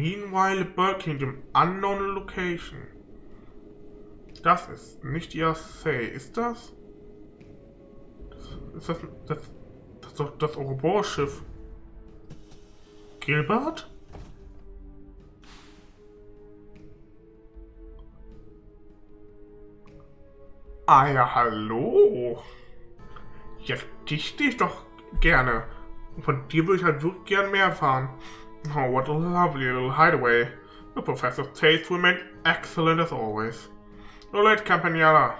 Meanwhile, Bird Kingdom, unknown location. Das ist nicht ihr Say. Ist das? Ist das doch das Ouroboros-Schiff. Gilbert? Ah ja, hallo. Ja, dich stehe ich doch gerne. Von dir würde ich halt wirklich gern mehr erfahren. Oh, what a lovely little hideaway. The professor's taste remained excellent as always. The late Campaniella.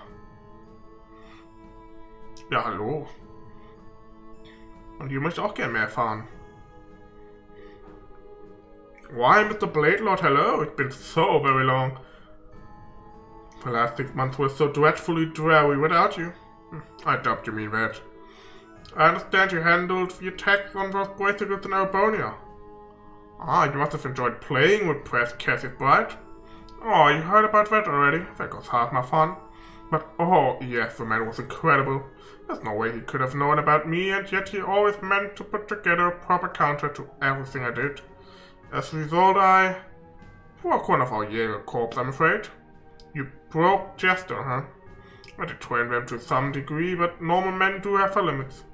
Ja, hallo. Und hier möchte ich auch gern mehr erfahren. Why, Mr. Blade Lord, hello. It's been so very long. The last 6 months were so dreadfully dreary without you. I doubt you mean that. I understand you handled the attacks on those bicycles in Arabonia. Ah, you must have enjoyed playing with Press Cassie's bride. Oh, you heard about that already? That was half my fun. But oh, yes, the man was incredible. There's no way he could have known about me, and yet he always meant to put together a proper counter to everything I did. As a result, I broke one of our Jaeger corps, I'm afraid. You broke Jester, huh? I did train them to some degree, but normal men do have their limits.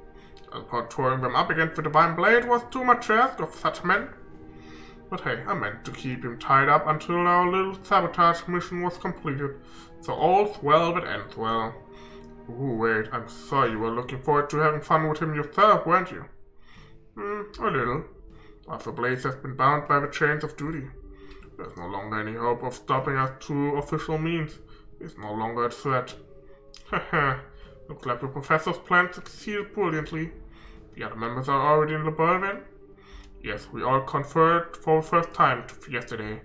As for throwing them up against the Divine Blade was too much to ask of such men. But hey, I meant to keep him tied up until our little sabotage mission was completed. So all's well that ends well. Ooh, wait, I'm sorry you were looking forward to having fun with him yourself, weren't you? A little. After Blaze has been bound by the chains of duty. There's no longer any hope of stopping us through official means. He's no longer a threat. Haha, looks like the professor's plan succeeded brilliantly. The other members are already in the ball then? Yes, we all conferred for the first time yesterday.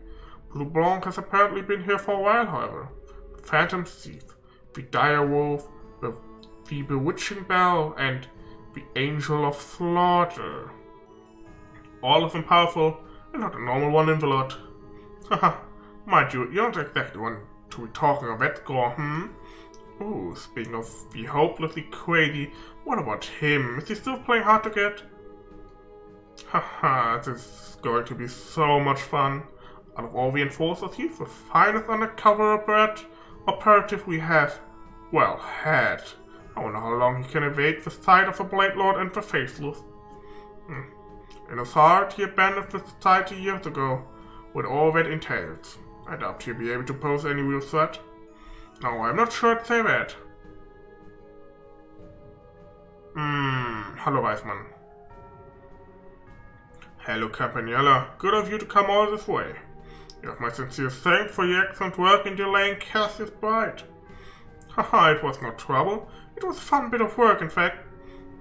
Blue Blanc has apparently been here for a while, however. The Phantom Thief, the Dire Wolf, the Bewitching Bell, and the Angel of Slaughter. All of them powerful, and not a normal one in the lot. Haha, mind you, you're not exactly one to be talking of that score, Ooh, speaking of the hopelessly crazy, what about him? Is he still playing hard to get? Haha, this is going to be so much fun. Out of all the enforcers, he's the finest undercover operative we have. Well, had. I wonder how long he can evade the sight of the Blade Lord and the Faceless. In his heart, he abandoned the society years ago, with all that entails. I doubt he'll be able to pose any real threat. No, I'm not sure I'd say that. Hello, Weisman. Hello, Campaniella. Good of you to come all this way. You have my sincere thanks for your excellent work in delaying Cassie's bride. Haha, it was no trouble. It was a fun bit of work, in fact.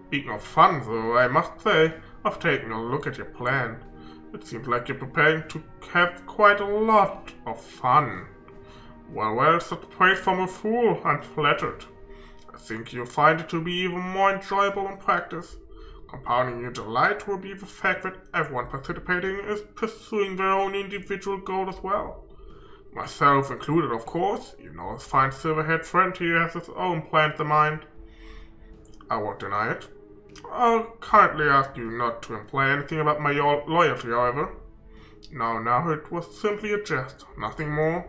Speaking of fun, though, I must say, I've taken a look at your plan. It seems like you're preparing to have quite a lot of fun. Well, such praise from a fool. I'm flattered. I think you'll find it to be even more enjoyable in practice. Compounding your delight will be the fact that everyone participating is pursuing their own individual goal as well. Myself included, of course, even though his fine silver-haired friend here has his own plans in mind. I won't deny it. I'll kindly ask you not to imply anything about my loyalty, however. No, it was simply a jest, nothing more.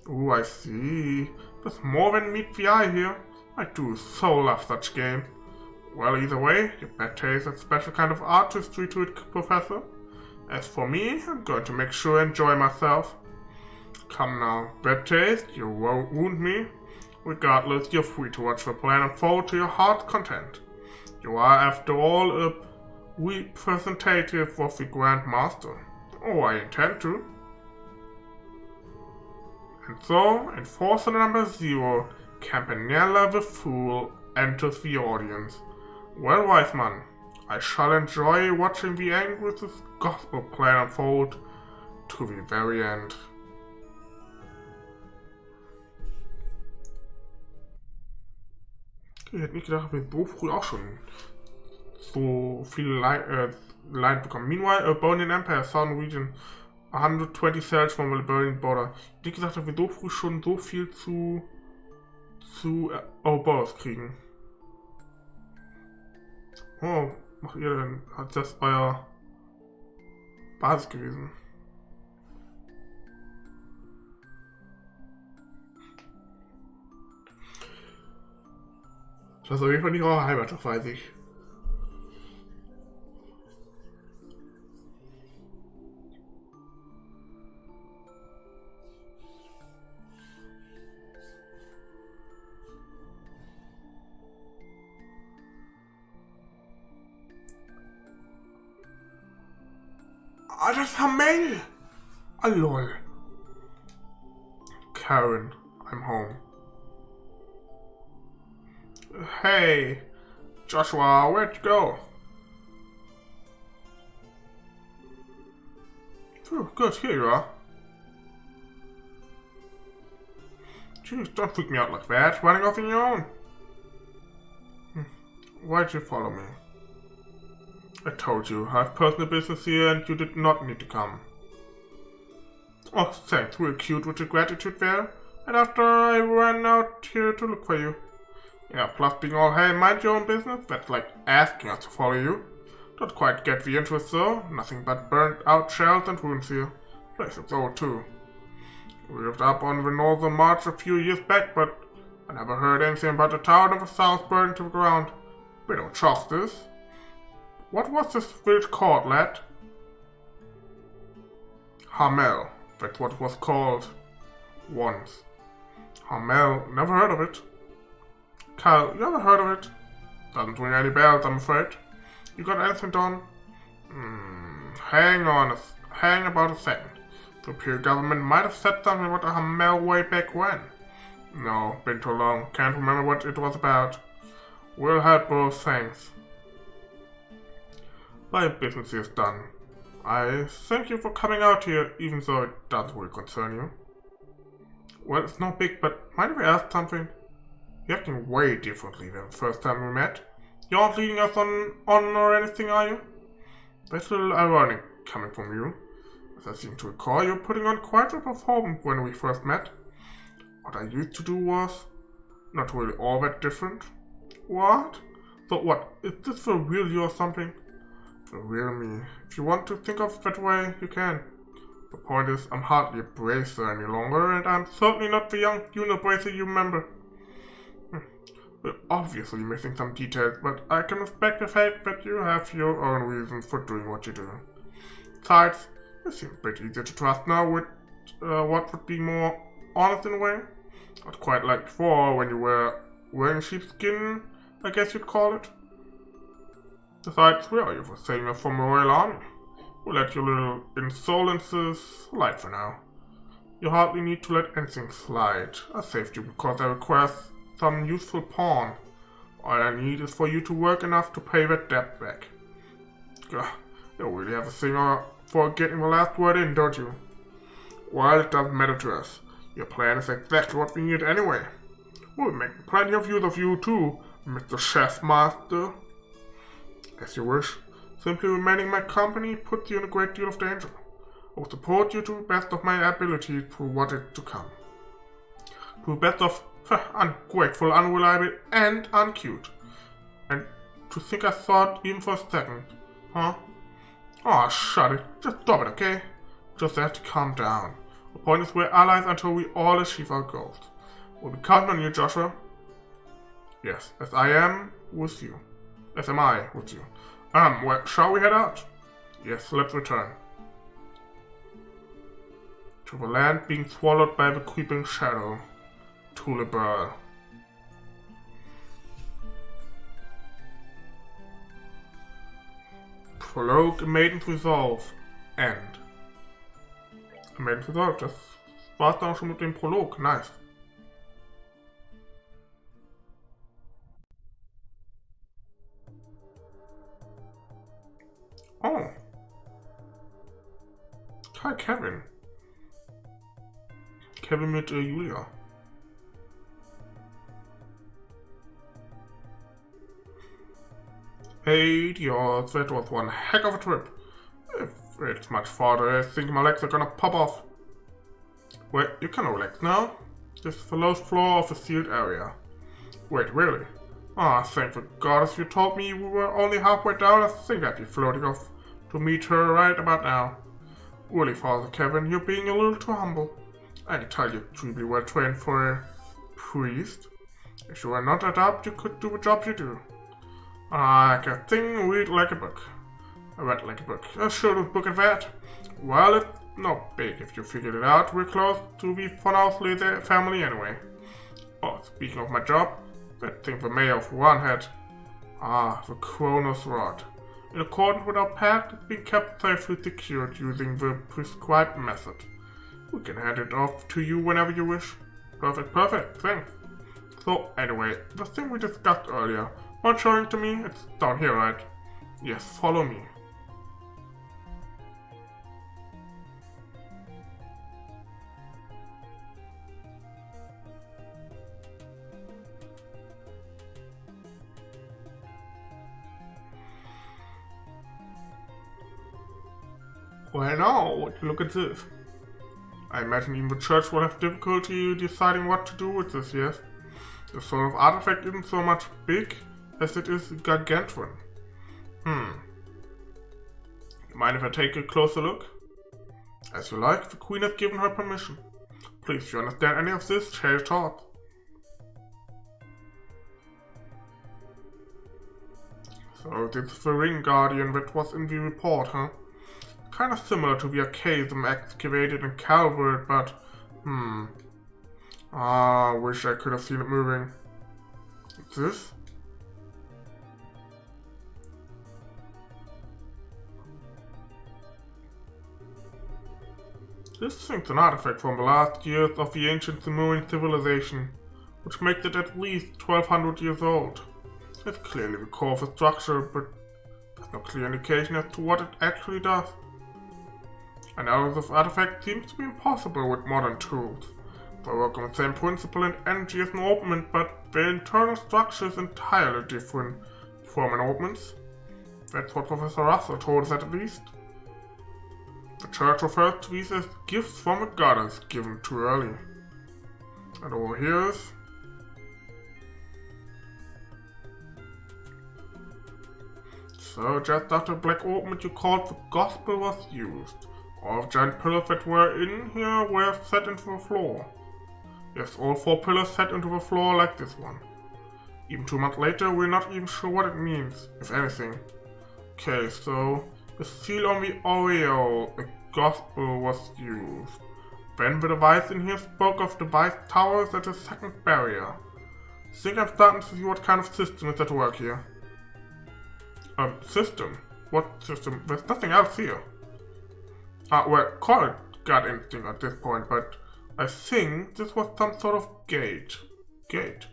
Ooh, I see. There's more than meets the eye here. I do so love such games. Well, either way, your bad taste and special kind of artistry to it, Professor. As for me, I'm going to make sure I enjoy myself. Come now, bad taste, you won't wound me. Regardless, you're free to watch the plan unfold to your heart's content. You are, after all, a representative of the Grand Master. Oh, I intend to. And so, Enforcer number 0, Campanella the Fool, enters the audience. Well, Weisman, I shall enjoy watching the Anguis's gospel plan unfold to the very end. Ich hätte nicht gedacht, dass wir so früh auch schon so viele Line bekommen. Meanwhile, Albanian Empire, Southern Region, 120 cells from the Albanian border. Ich hätte nicht gesagt, dass wir so früh schon so viel zu Ouroboros kriegen. Oh, macht ihr denn? Hat das euer Basis gewesen? Das ist auf jeden Fall nicht eure Heimat, das weiß ich. Ah, das ist Hamel! Ah, lol. Karen, I'm home. Hey, Joshua, where'd you go? Oh, good, here you are. Jeez, don't freak me out like that, running off on your own. Why'd you follow me? I told you, I have personal business here and you did not need to come. Oh, thanks, real cute with your gratitude there. And after I ran out here to look for you. Yeah, plus being all, hey, mind your own business, that's like asking us to follow you. Don't quite get the interest though, nothing but burnt out shells and ruins here. Place is old too. We lived up on the northern march a few years back, but I never heard anything about the town of the south burning to the ground. We don't trust this. What was this village called, lad? Hamel, that's what it was called once. Hamel, never heard of it. Kyle, you ever heard of it? Doesn't ring any bells, I'm afraid. You got anything done? Hang about a second. The Imperial government might have said something about a Hamel way back when. No, been too long. Can't remember what it was about. We'll help both things. My business is done. I thank you for coming out here, even though it doesn't really concern you. Well, it's no big, but mind if I ask something? You're acting way differently than the first time we met. You aren't leading us on or anything, are you? That's a little ironic coming from you. As I seem to recall, you're putting on quite a performance when we first met. What I used to do was not really all that different. What? So what, is this for real you or something? For real me. If you want to think of it that way, you can. The point is, I'm hardly a bracer any longer, and I'm certainly not the young junior bracer you remember. We're obviously missing some details, but I can respect the fact that you have your own reasons for doing what you do. Besides, you seem a bit easier to trust now with what would be more honest in a way. Not quite like before, when you were wearing sheepskin, I guess you'd call it. Besides, where are you for saying you're from the Royal Army? We'll let your little insolences slide for now. You hardly need to let anything slide. I saved you because I request some useful pawn. All I need is for you to work enough to pay that debt back. You really have a thing for getting the last word in, don't you? Well, it doesn't matter to us. Your plan is exactly what we need anyway. We'll make plenty of use of you too, Mr. Chef Master. As you wish. Simply remaining my company puts you in a great deal of danger. I will support you to the best of my ability through what is to come. To the best of ungrateful, unreliable, and uncute. And to think I thought even for a second. Huh? Aw, shut it. Just stop it, okay? Just have to calm down. The point is we're allies until we all achieve our goals. We'll be counting on you, Joshua. Yes, as I am with you. As am I with you. Well, shall we head out? Yes, let's return. To the land being swallowed by the creeping shadow. To the burl. Prologue, A Maiden's Resolve. End. A Maiden's Resolve, das war's dann auch schon mit dem Prolog. Nice. Oh. Hi, Kevin. Kevin mit Julia. Hey, idiots, that was one heck of a trip. If it's much farther, I think my legs are gonna pop off. Wait, you can relax now. This is the lowest floor of the sealed area. Wait, really? Ah, thank the goddess you told me we were only halfway down. I think I'd be floating off to meet her right about now. Really, Father Kevin, you're being a little too humble. I can tell you're truly well trained for a priest. If you were not adept, you could do the job you do. Like a thing, read like a book. I read like a book. A children's book at that. Well, it's not big if you figured it out. We're close to the funhouse the family anyway. Oh, speaking of my job, that thing the mayor of Wuhan had. The Kronos rod. In accordance with our pact, it's been kept safely secured using the prescribed method. We can hand it off to you whenever you wish. Perfect, thanks. So, anyway, the thing we discussed earlier, mind showing to me? It's down here, right? Yes, follow me. Well now, look at this. I imagine even the church will have difficulty deciding what to do with this, yes? The sort of artifact isn't so much big as it is gargantuan. Mind if I take a closer look? As you like, the Queen has given her permission. Please, if you understand any of this, share your thoughts. So this is the ring guardian that was in the report, huh? Kinda similar to the archaism excavated in Calvert, but wish I could have seen it moving. What's this? This thing's an artifact from the last years of the ancient Sumerian civilization, which makes it at least 1200 years old. It's clearly the core of the structure, but there's no clear indication as to what it actually does. Analysis of artifacts seems to be impossible with modern tools. They work on the same principle and energy as an orbment, but their internal structure is entirely different from an orbment's. That's what Professor Russell told us at least. The church refers to these as gifts from a goddess given too early. And over here is... So just after Black Orbment you called the Gospel was used. All the giant pillars that were in here were set into the floor. Yes, all 4 pillars set into the floor like this one. Even 2 months later, we're not even sure what it means, if anything. Okay, so the seal on the aureole, the gospel was used. Then the device in here spoke of device towers at a second barrier. I think I'm starting to see what kind of system is at work here. System? What system? There's nothing else here. Well, call it gut instinct at this point, but I think this was some sort of gate. Gate.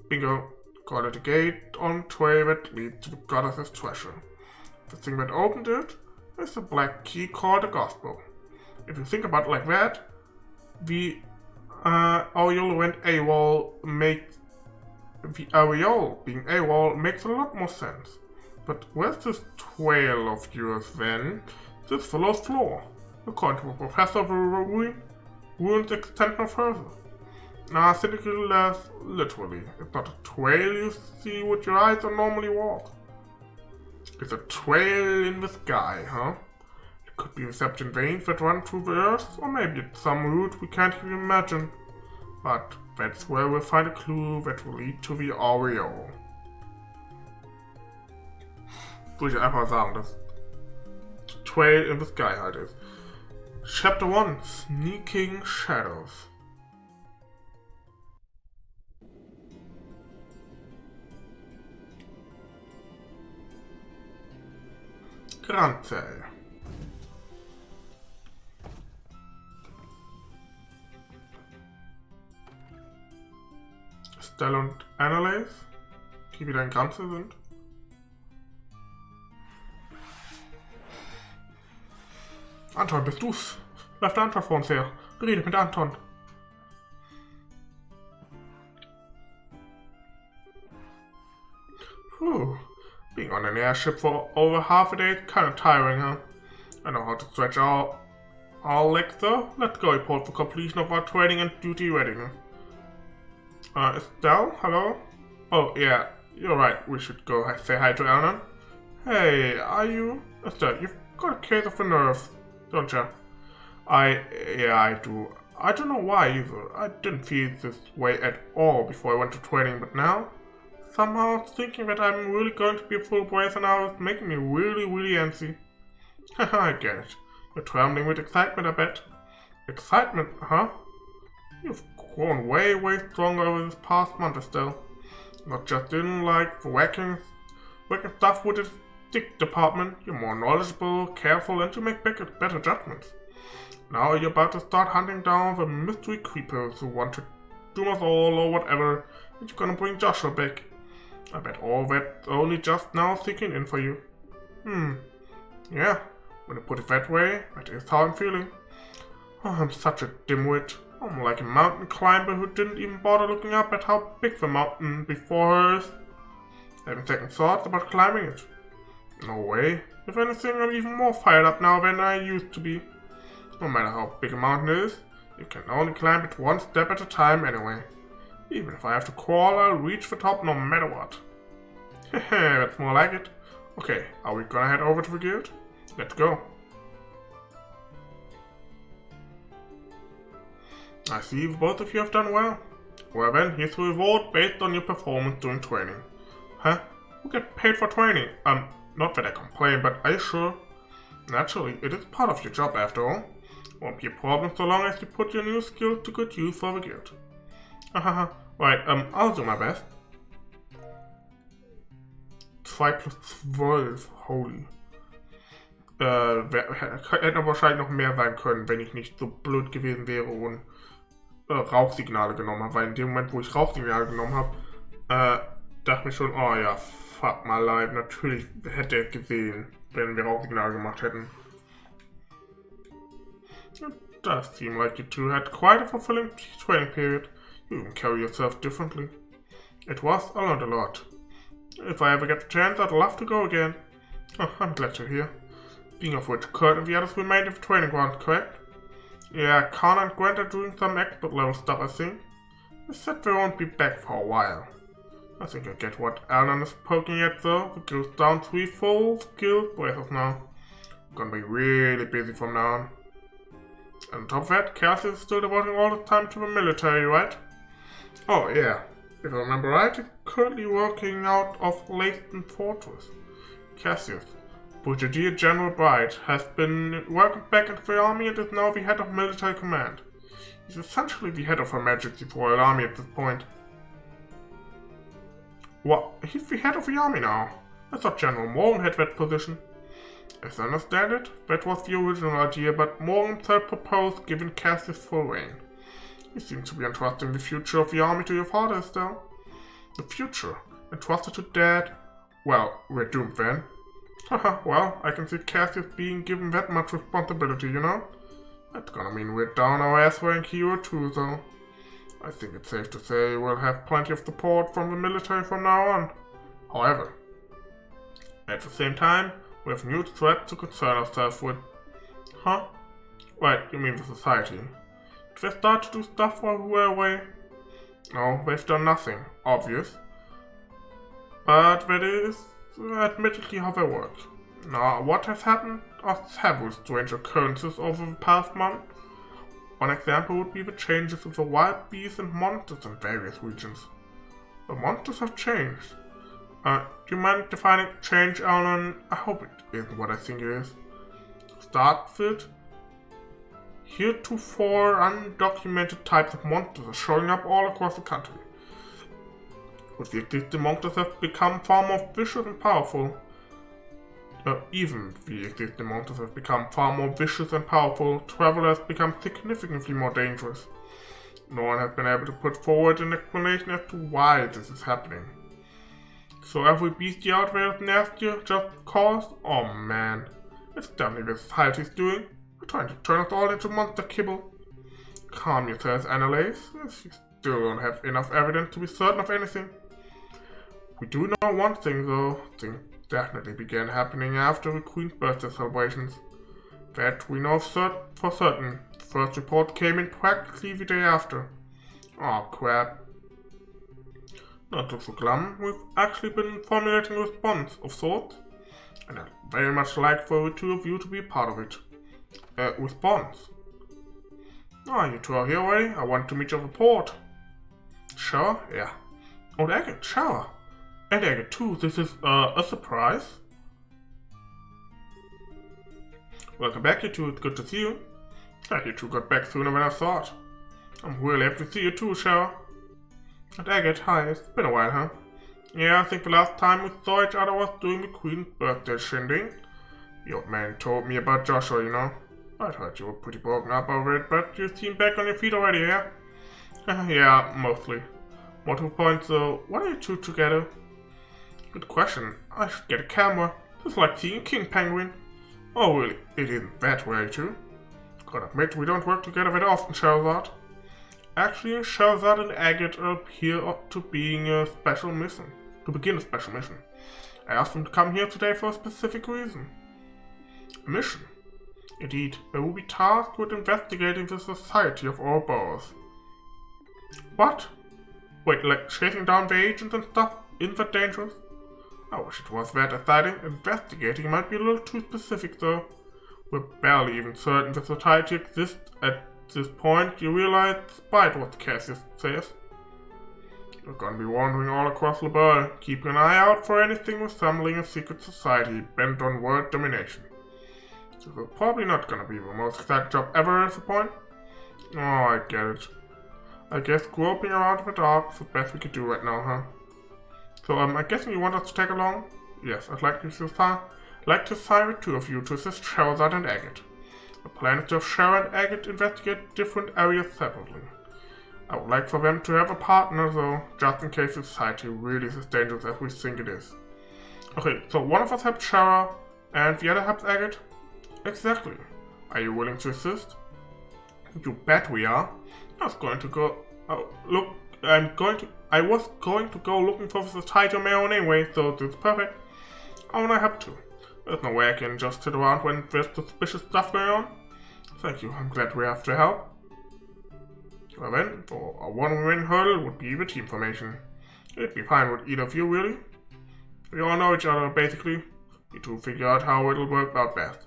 Bingo. Call it a gate on tray that leads to the goddess's treasure. The thing that opened it is a black key called a gospel. If you think about it like that, the aureole went AWOL makes the aureole being AWOL makes a lot more sense. But where's this trail of yours then? This follows floor. According to the professor, the ruins extend no further. Cynically less literally. It's not a trail you see with your eyes or normally walk. It's a trail in the sky, huh? It could be reception veins that run through the earth, or maybe it's some route we can't even imagine. But that's where we'll find a clue that will lead to the aureole. Würde ich einfach sagen, dass Trail in the Sky halt ist. Chapter 1, Sneaking Shadows. Grandzell. Estelle und Annalise, die wieder in Grandzell sind. Anton, bist du's? Lauf der Anton vor uns her. Rede mit Anton. Being on an airship for over half a day is kind of tiring, huh? I know how to stretch our legs though. Let's go report for completion of our training and duty readiness. Estelle, hello? Oh, yeah, you're right. We should go say hi to Anna. Hey, are you? Estelle, you've got a case of the nerves, don't you? Yeah, I do. I don't know why either. I didn't feel this way at all before I went to training, but now, somehow thinking that I'm really going to be a full bracer now is making me really, really antsy. Haha, I get it. You're trembling with excitement, I bet. Excitement, huh? You've grown way, way stronger over this past month, Estelle. Not just in, like, whacking stuff with the stick department. You're more knowledgeable, careful, and you make better judgments. Now you're about to start hunting down the mystery creepers who want to doom us all or whatever, and you're gonna bring Joshua back. I bet all that's only just now sinking in for you. Yeah, when you put it that way, that is how I'm feeling. Oh, I'm such a dimwit. I'm like a mountain climber who didn't even bother looking up at how big the mountain before her is. Having second thoughts about climbing it. No way. If anything, I'm even more fired up now than I used to be. No matter how big a mountain is, you can only climb it one step at a time anyway. Even if I have to crawl, I'll reach the top no matter what. Hehe, that's more like it. Okay, are we gonna head over to the guild? Let's go. I see both of you have done well. Well then, here's the reward based on your performance during training. Huh? You get paid for training? Not that I complain, but are you sure? Naturally, it is part of your job after all. Won't be a problem so long as you put your new skills to good use for the guild. Hahaha, right, I'll do my best. 2 plus 12, holy. Hätte wahrscheinlich noch mehr sein können, wenn ich nicht so blöd gewesen wäre und Rauchsignale genommen habe, weil in dem Moment, wo ich Rauchsignale genommen habe, dachte mir schon, oh ja, fuck my life, natürlich hätte er gesehen, wenn wir Rauchsignale gemacht hätten. It does seem like you two had quite a fulfilling training period. You even carry yourself differently. It was, I learned a lot. If I ever get the chance, I'd love to go again. Oh, I'm glad you're here. Speaking of which, Kurt and the others remained at the training ground, correct? Yeah, Connor and Grant are doing some expert level stuff, I think. They said they won't be back for a while. I think I get what Alan is poking at though. The guild's down 3 full skilled bracers now. I'm gonna be really busy from now on. And on top of that, Cass is still devoting all the time to the military, right? Oh yeah, if I remember right, he's currently working out of Letzten Fortress. Cassius, Brigadier General Bright, has been working back into the army and is now the head of military command. He's essentially the head of Her Majesty's Royal Army at this point. What? He's the head of the army now? I thought General Morgan had that position. As I understand it, that was the original idea, but Morgan himself proposed giving Cassius full reign. He seems to be entrusting the future of the army to your father, Estelle. The future? Entrusted to Dad? Well, we're doomed then. Haha, well, I can see Cassius being given that much responsibility, you know? That's gonna mean we're down our ass rank hero too, though. I think it's safe to say we'll have plenty of support from the military from now on. However, at the same time, we have new threats to concern ourselves with. Huh? Right, you mean the society. Did they start to do stuff while we were away? No, they've done nothing, obvious. But that is admittedly how they work. Now, what has happened are several strange occurrences over the past month. One example would be the changes of the wild beasts and monsters in various regions. The monsters have changed. Do you mind defining change, Alan? I hope it isn't what I think it is. Start with heretofore undocumented types of monsters are showing up all across the country. With the existing monsters have become far more vicious and powerful. Even the existing monsters have become far more vicious and powerful, travel has become significantly more dangerous. No one has been able to put forward an explanation as to why this is happening. So every beastie out there is nastier just because? Oh man, it's definitely the society's doing. We're trying to turn us all into monster kibble. Calm yourselves, Annalise. You still don't have enough evidence to be certain of anything. We do know one thing though. Things definitely began happening after the Queen's birthday celebrations. That we know for certain. The first report came in practically the day after. Oh crap. Not to look so glum, we've actually been formulating a response of sorts, and I'd very much like for the two of you to be a part of it. Response? Oh, you two are here already? I want to meet your report. Sure, yeah. Oh, Agate, sure. And Agate too, this is a surprise. Welcome back, you two, it's good to see you. You two got back sooner than I thought. I'm really happy to see you too, Shower. And Agate, hi, it's been a while, huh? Yeah, I think the last time we saw each other was during the Queen's birthday shindig. The old man told me about Joshua, you know. I'd heard you were pretty broken up over it, but you seem back on your feet already, yeah? Yeah, mostly. More to the point, though, why are you two together? Good question. I should get a camera. It's like seeing a king penguin. Oh, really? It isn't that way, too. Gotta admit, we don't work together very often, Shahrazad. Actually, Shahrazad and Agate appear to being a special mission. To begin a special mission. I asked them to come here today for a specific reason. A mission. Indeed, they will be tasked with investigating the society of Ouroboros. What? Wait, like chasing down the agents and stuff? Isn't that dangerous? I wish it was that exciting. Investigating might be a little too specific, though. We're barely even certain the society exists at this point, you realize, despite what Cassius says. You're gonna be wandering all across the world, keeping an eye out for anything resembling a secret society bent on world domination. This is probably not gonna be the most exciting job ever at the point. Oh, I get it. I guess groping around in the dark is the best we could do right now, huh? So, I'm guessing you want us to tag along? Yes, I'd like to assign the two of you to assist Shahrazad and Agate. The plan is to have Shahrazad and Agate investigate different areas separately. I would like for them to have a partner, though, just in case the society really is as dangerous as we think it is. Okay, so one of us helps Shara, and the other helps Agate? Exactly. Are you willing to assist? You bet we are. I was going to go looking for the society on my own anyway, so this is perfect. I want to help too. There's no way I can just sit around when there's suspicious stuff going on. Thank you, I'm glad we have to help. Well then, for a one-win hurdle would be the team formation. It'd be fine with either of you, really. We all know each other, basically. You two figure out how it'll work out best.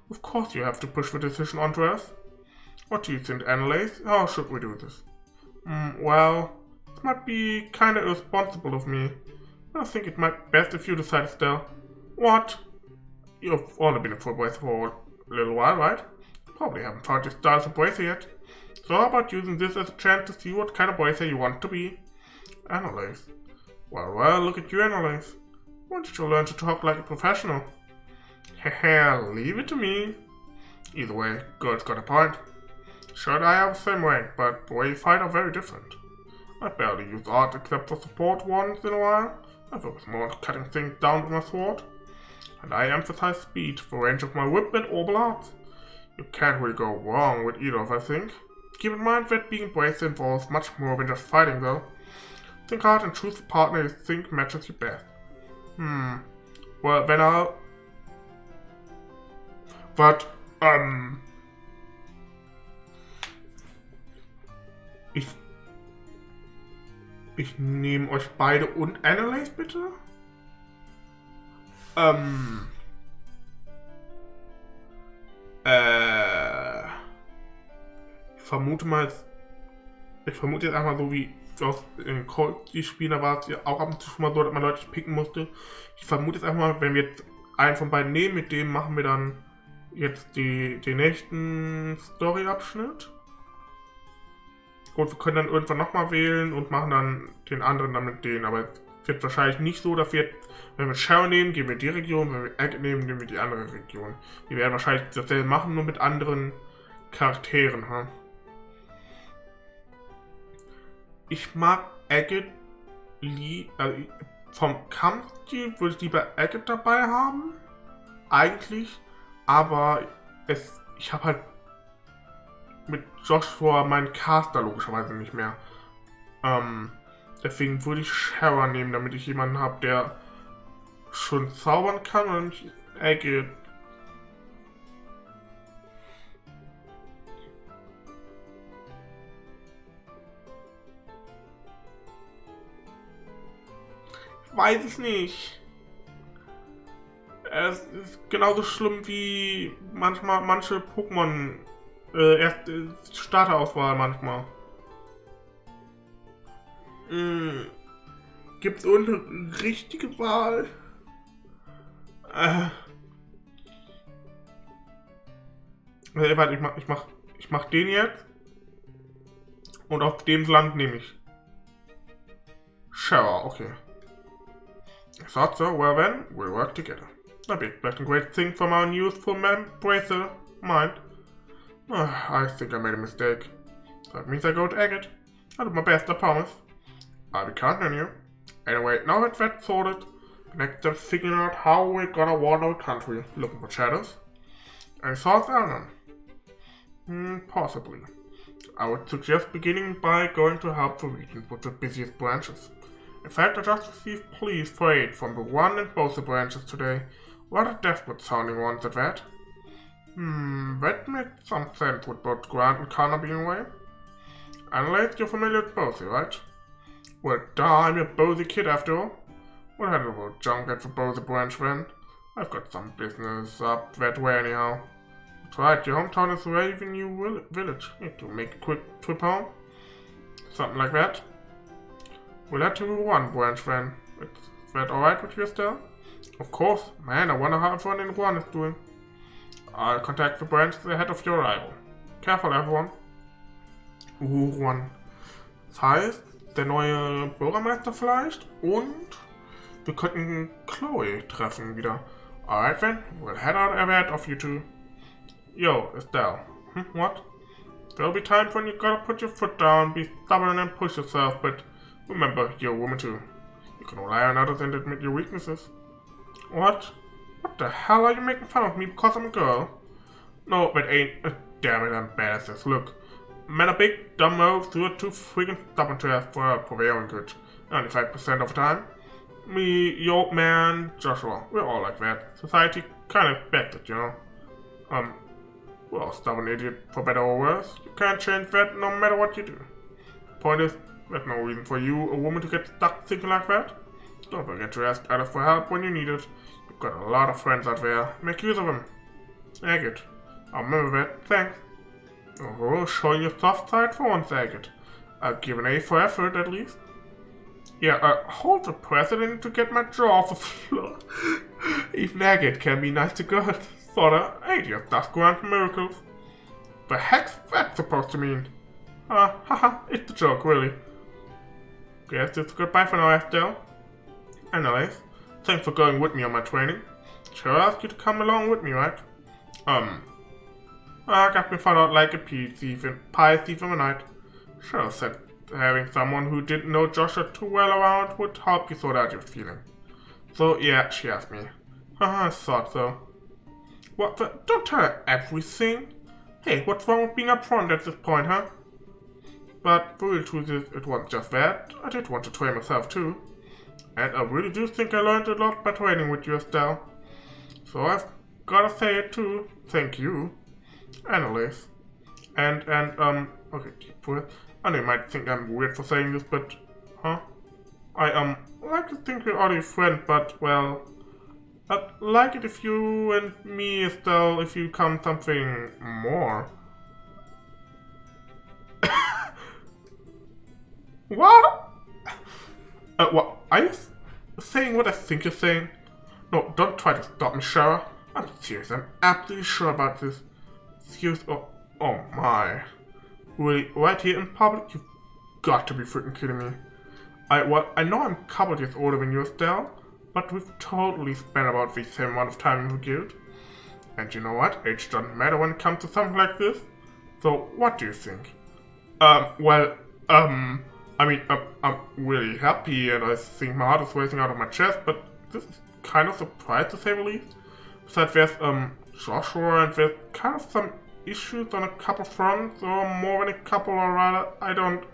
Of course you have to push the decision onto us. What do you think, Annalise? How should we do this? Well, this might be kinda irresponsible of me. But I think it might be best if you decide, Estelle. What? You've only been a full bracer for a little while, right? Probably haven't found your style as a bracer yet. So how about using this as a chance to see what kind of bracer you want to be? Annalise. Well, look at you, Annalise. Why don't you learn to talk like a professional? Heh, leave it to me. Either way, girl's got a point. Sure, I have the same rank, but the way you fight are very different. I barely use art except for support once in a while. I focus more on cutting things down with my sword. And I emphasize speed, the range of my whip and orbital arts. You can't really go wrong with either of, I think. Keep in mind that being bracer involves much more than just fighting, though. Think hard and choose the partner you think matches you best. Well, then I'll... But, Ich nehme euch beide und Annalise, bitte? Ich vermute jetzt einmal so wie aus den Cold-Spielen, da war es ja auch ab und zu schon mal so, dass man Leute picken musste. Ich vermute jetzt einfach, wenn wir jetzt einen von beiden nehmen, mit dem machen wir dann jetzt den nächsten Story-Abschnitt. Und wir können dann irgendwann nochmal wählen und machen dann den anderen dann mit denen. Aber es wird wahrscheinlich nicht so, dass wir, wenn wir Sharon nehmen, gehen wir die Region, wenn wir Agate nehmen, nehmen wir die andere Region. Wir werden wahrscheinlich dasselbe machen, nur mit anderen Charakteren. Hm? Ich mag Agate vom Kampfstil würde ich lieber Agate dabei haben. Eigentlich. Aber ich habe halt mit Joshua meinen Caster logischerweise nicht mehr. Deswegen würde ich Sharon nehmen, damit ich jemanden habe, der schon zaubern kann und nicht Agate. Ich weiß es nicht. Es ist genauso schlimm wie manche Pokémon Erst Starterauswahl manchmal. Gibt's unten eine richtige Wahl? Warte, ich mach den jetzt. Und auf dem Land nehme ich. Shower, okay. I thought so. Well then, we'll work together. I'll be expecting great things from our useful man, Priester, mind. I think I made a mistake. That means I go to Agate. I'll do my best, I promise. I'll be counting on you. Anyway, now that that's sorted, next step figuring out how we're gonna wander our country, looking for shadows. And thoughts, Alan? Possibly. I would suggest beginning by going to help the regions with the busiest branches. In fact, I just received pleas for aid from the one and both the branches today. Rather desperate sounding ones at that. That makes some sense with both Grant and Connor being away. Unless you're familiar with Bosie, right? Well, I'm a Bosie kid after all. We'll handle the junk at the Bosie branch then. I've got some business up that way anyhow. That's right, your hometown is Ravenue Village. Need to make a quick trip home? Something like that. We'll head to one branch then. Is that alright with you, Estelle? Of course. Man, I wonder how everyone in one is doing. I'll contact the branches ahead of your arrival. Careful, everyone. Juan. Das heißt, der neue Bürgermeister vielleicht? Und wir könnten Chloe treffen wieder. Alright then, we'll head out ahead of you two. Yo, Estelle. What? There'll be times when you gotta put your foot down, be stubborn and push yourself, but remember, you're a woman too. You can rely on others and admit your weaknesses. What? What the hell are you making fun of me because I'm a girl? No, that ain't. Damn it, I'm bad at this. Look, men are big, dumb moves who are too freaking stubborn to ask for their own good. 95% of the time. Me, your old man, Joshua, we're all like that. Society kind of expects it, you know. We're all stubborn idiot, for better or worse. You can't change that no matter what you do. Point is, there's no reason for you, a woman, to get stuck thinking like that. Don't forget to ask others for help when you need it. You've got a lot of friends out there. Make use of them. Agate. I'll remember that. Thanks. Oh, showing your soft side for once, Agate. I'll give an A for effort, at least. Yeah, hold the president to get my jaw off the floor. Even Agate can be nice to girls. Sorta. Ain't just does grant miracles. The heck's that supposed to mean? Haha, it's a joke, really. Guess it's goodbye for now, Estelle. Anyways, thanks for going with me on my training. Sure asked you to come along with me, right? I got me found out like a pie thief in the night. Sure said having someone who didn't know Joshua too well around would help you sort out your feeling. So yeah, she asked me. I thought so. What the? Don't tell her everything. Hey, what's wrong with being upfront at this point, huh? But the real truth is, it wasn't just that. I did want to train myself too. And I really do think I learned a lot by training with you, Estelle. So I've gotta say it too. Thank you. Anyways. Okay, deep breath. I know you might think I'm weird for saying this, but, I, like to think we're already friends, but, well, I'd like it if you and me, Estelle, if you come something more. What? What? Are you saying what I think you're saying? No, don't try to stop me, Shara. I'm serious. I'm absolutely sure about this. Serious. Oh my. Really? Right here in public? You've got to be freaking kidding me. I know I'm a couple years older than you, Estelle, but we've totally spent about the same amount of time in the guild. And you know what? Age doesn't matter when it comes to something like this. So, what do you think? I mean, I'm really happy and I think my heart is racing out of my chest, but this is kind of a surprise to say the least. Besides, there's, Joshua, and there's kind of some issues on a couple fronts, or more than a couple, or rather, I don't,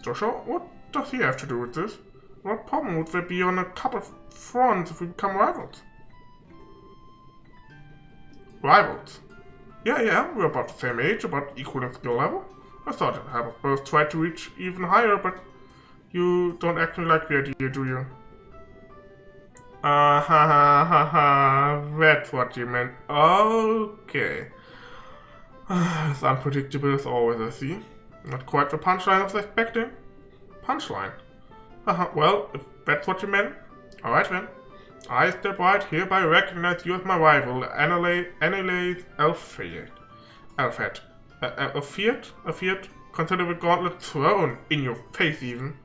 Joshua, what does he have to do with this? What problem would there be on a couple fronts if we become rivals? Rivals? Yeah, we're about the same age, about equal in skill level. I thought I'd have us both try to reach even higher, but you don't actually like the idea, do you? That's what you meant. Okay. As unpredictable as always, I see. Not quite the punchline I was expecting. Punchline? Well, if that's what you meant. Alright then. I, Step Right, hereby recognize you as my rival, Annelise Elfhead. Elfhead? Consider the gauntlet thrown in your face even.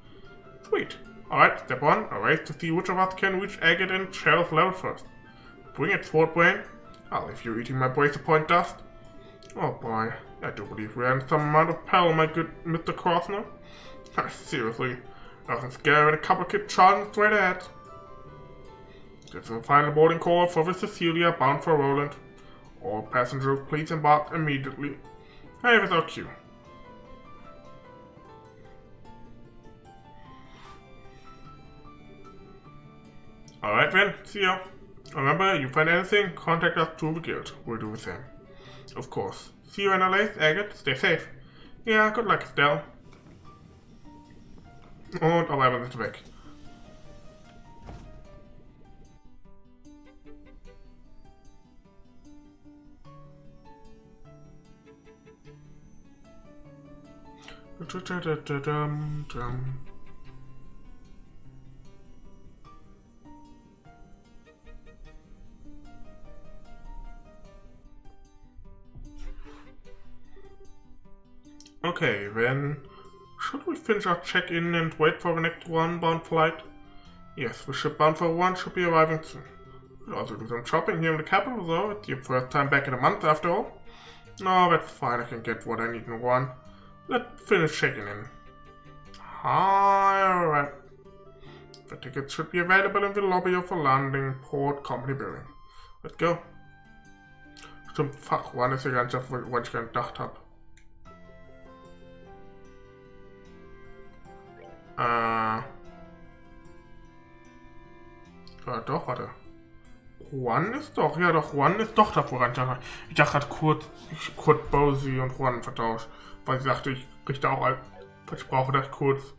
Sweet. Alright, step 1, a race to see which of us can reach Agate and Cheryl's level first. Bring it, Swordbrain. I'll leave you eating my bracer point dust. Oh boy, I do believe we're in some amount of peril, my good Mr. Krosner. Seriously, nothing scary than a couple kid charging straight ahead. This is the final boarding call for the Cecilia bound for Rolent. All passengers please embark immediately. I have our cue. Alright then, see ya. Remember, you find anything, contact us through the guild. We'll do the same. Of course. See you, Annalise, Agate, stay safe. Ja, good luck, Estelle. Und auf einmal sind sie weg. Okay, then should we finish our check-in and wait for the next one-bound flight? Yes, the ship bound for one should be arriving soon. We'll also do some shopping here in the capital though, it's your first time back in a month after all. No, that's fine, I can get what I need in one. Let's finish checking in. Alright. The tickets should be available in the lobby of the landing port company building. Let's go. Stimmt, Fach 1 ist ja ganz das, was ich gedacht habe. Ja, doch, warte. Juan ist doch, ja doch, Juan ist doch da, woran ich dachte. Ich dachte gerade kurz Bowsy und Juan vertauscht. Weil sie sagte, ich richte auch ein, was ich brauche, das kurz.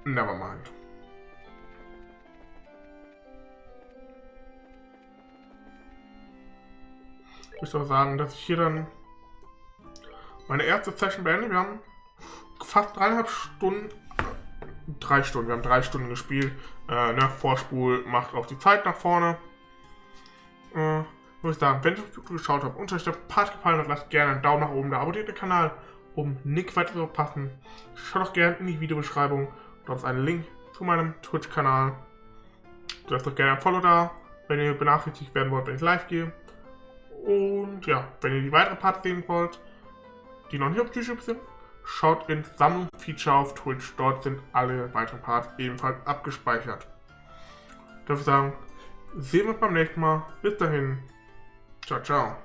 Nevermind. Ich muss auch sagen, dass ich hier dann meine erste Session beende. Wir haben fast 3,5 Stunden. 3 Stunden, wir haben 3 Stunden gespielt. Vorspul macht auch die Zeit nach vorne. Muss ich sagen, wenn ihr das Video geschaut habt und euch der Part gefallen hat, lasst gerne einen Daumen nach oben da, abonniert den Kanal, um nichts weiter zu verpassen. Schaut auch gerne in die Videobeschreibung, dort ist ein Link zu meinem Twitch-Kanal. Lasst doch gerne ein Follow da, wenn ihr benachrichtigt werden wollt, wenn ich live gehe. Und ja, wenn ihr die weiteren Parts sehen wollt, die noch nicht auf YouTube sind, schaut ins Sammlung-Feature auf Twitch, dort sind alle weiteren Parts ebenfalls abgespeichert. Darf ich sagen, sehen wir uns beim nächsten Mal. Bis dahin. Ciao, ciao.